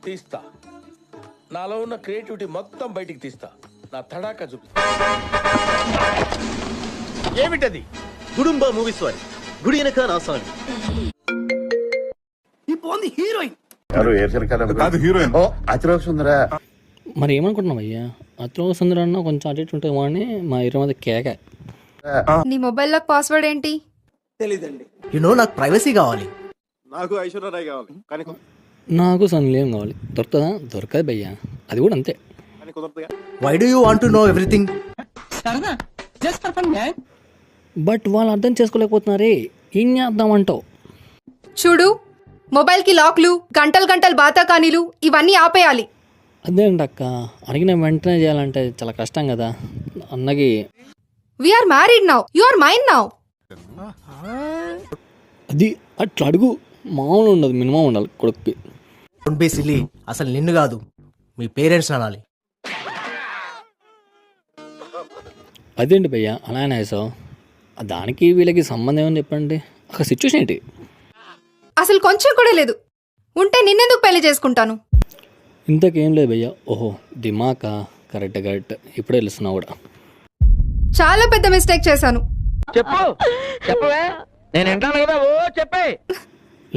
తీస్తా. నాలో ఉన్న క్రియేటివిటీ మొత్తం బయటికి తీస్తా. నా తడాకా చూపిస్తా. ఏమిటది? గుడుంబ మూవీస్ వారి గుడి వెనక నా సాంగ్. ఈ పోంది హీరోయిన్. కాదు హీరోయిన్. అతిలోక సుందరా. మరి ఏమనుకుంటున్నావు అయ్యా? అతిలోక సుందర అన్న కొంచెం అటు ఇటు ఉంటుంది అని మా ఇరవై మంది కేక. నీ మొబైల్లో పాస్వర్డ్ ఏంటి? తెలీదండి. నాకు ప్రైవసీ కావాలి. నాకు ఐశ్వర్యరాయ్ కావాలి కానీ నాకు సన్లేం కావాలి. దొరుకుతుందా? దొరకదు భయ్యా, అది కూడా అంతే. కుదరదుగా. Why do you want to know everything? But వాళ్ళు అర్థం చేసుకోలేకపోతున్నారే. ఏం చేద్దామంటావు? చూడు, మొబైల్కి లాక్లు, గంటలు గంటలు బాతాకానీలు ఇవన్నీ ఆపేయాలి. అదేంటి అక్క, అడిగిన వెంటనే చేయాలంటే చాలా కష్టం కదా. అన్నకి we're married now, you are mine now. అది అట్లా అడుగు. మామూలు ఉండదు, మినిమం ఉండాలి కొడుక్కి. Don't be silly. అసలు నిన్ను కాదు, మీ పేరెంట్స్ అనాలి. అదేంటి భయ్యా అలానే వేసావు? దానికి వీళ్ళకి సంబంధం ఏమని చెప్పండి. అక్కడ సిచ్యువేషన్ ఏంటి? అసలు కొంచెం కూడా లేదు. ఉంటే నిన్నెందుకు పెళ్లి చేసుకుంటాను? ఇంతకేం లేదు భయ్యా. ఓహో దిమాకా, కరెక్ట్ కరెక్ట్, ఇప్పుడే తెలుస్తున్నావు కూడా. చాలా పెద్ద మిస్టేక్ చేశాను. చెప్పు, చెప్పవే. నేను వింటాను కదా. ఓ చెప్పే.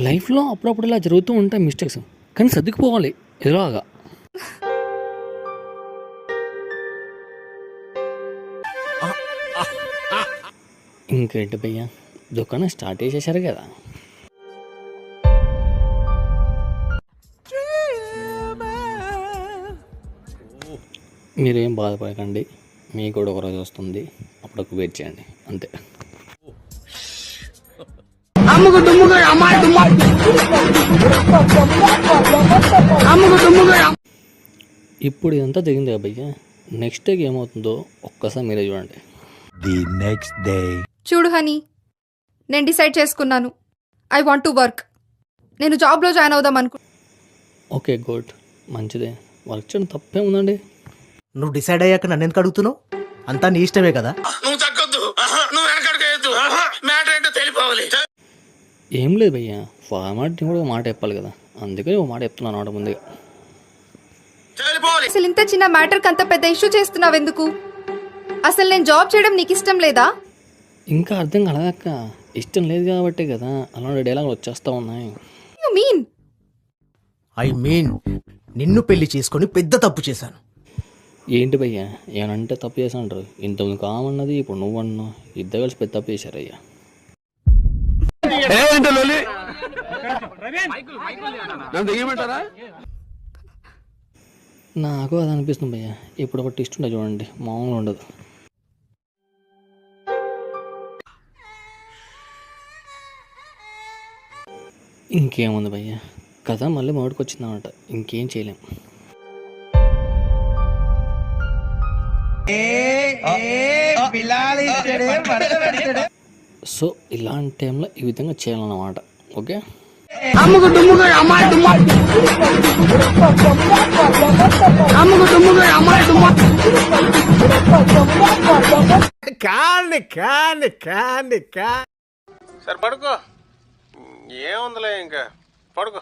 లైఫ్లో అప్పుడప్పుడు ఇలా జరుగుతూ ఉంటాయి మిస్టేక్స్, కానీ సర్దుకుపోవాలి ఎదురాగా. ఇంకేంటి భయ్యా, దుకాణం స్టార్ట్ చేసేసారు కదా. మీరేం బాధపడకండి, మీకు కూడా ఒకరోజు వస్తుంది, అప్పుడు వెయిట్ చేయండి అంతే. ఇప్పుడు ఇదంతా జరిగింది కదా భయ్యా, నెక్స్ట్ డేకి ఏమవుతుందో ఒక్కసారి మీరే చూడండి. చూడు హనీ, నేను డిసైడ్ చేసుకున్నాను. I want to work. నేను జాబ్లో జాయిన్ అవుదాం అనుకు. ఓకే గుడ్, మంచిదే. వర్క్ చేయడం తప్పే ఉందండి. నువ్వు డిసైడ్ అయ్యాక నన్ను ఎందుకు అడుగుతున్నావు? అంతా నీ ఇష్టమే కదా. నువ్వు తగ్గొద్దు, నువ్వు వెనకడుగు. మ్యాటర్ ఏంటో తెలిపోవాలి. ఏం లేదు భయ్యా, ఫార్మాట్ కూడా ఒక మాట చెప్పాలి కదా, అందుకని ఒక మాట చెప్తున్నాను అన్నమాట ముందుగా. అసలు ఇంత చిన్న మ్యాటర్కి అంత పెద్ద ఇష్యూ చేస్తున్నావు ఎందుకు? అసలు నేను జాబ్ చేయడం నీకు ఇష్టం లేదా? ఇంకా అర్థం కలదక్క, ఇష్టం లేదు కాబట్టే కదా అలాంటి డైలాగులు వచ్చేస్తూ ఉన్నాయి. You mean? ఐ మీన్ నిన్ను పెళ్లి చేసుకొని పెద్ద తప్పు చేశాను. ఏంటి భయ్యా ఏమంటే తప్పు చేసా అంటారు? ఇంతకుముందు కామన్నది ఇప్పుడు నువ్వు అన్నావు, ఇద్దరు కలిసి పెద్ద తప్పు చేశారు అయ్యా. నాకు అది అనిపిస్తుంది భయ్యా. ఇప్పుడు ఒక టెస్ట్ ఉండే చూడండి, మామూలు ఉండదు. ఇంకేముంది భయ్యా, కథ మళ్ళీ మొదటికి వచ్చిందన్నమాట, ఇంకేం చేయలేం. సో ఇలాంటి టైంలో ఈ విధంగా చేయాలన్నమాట. ఓకే, సరే పడుకో, ఏముందిలే ఇంకా పడుకో.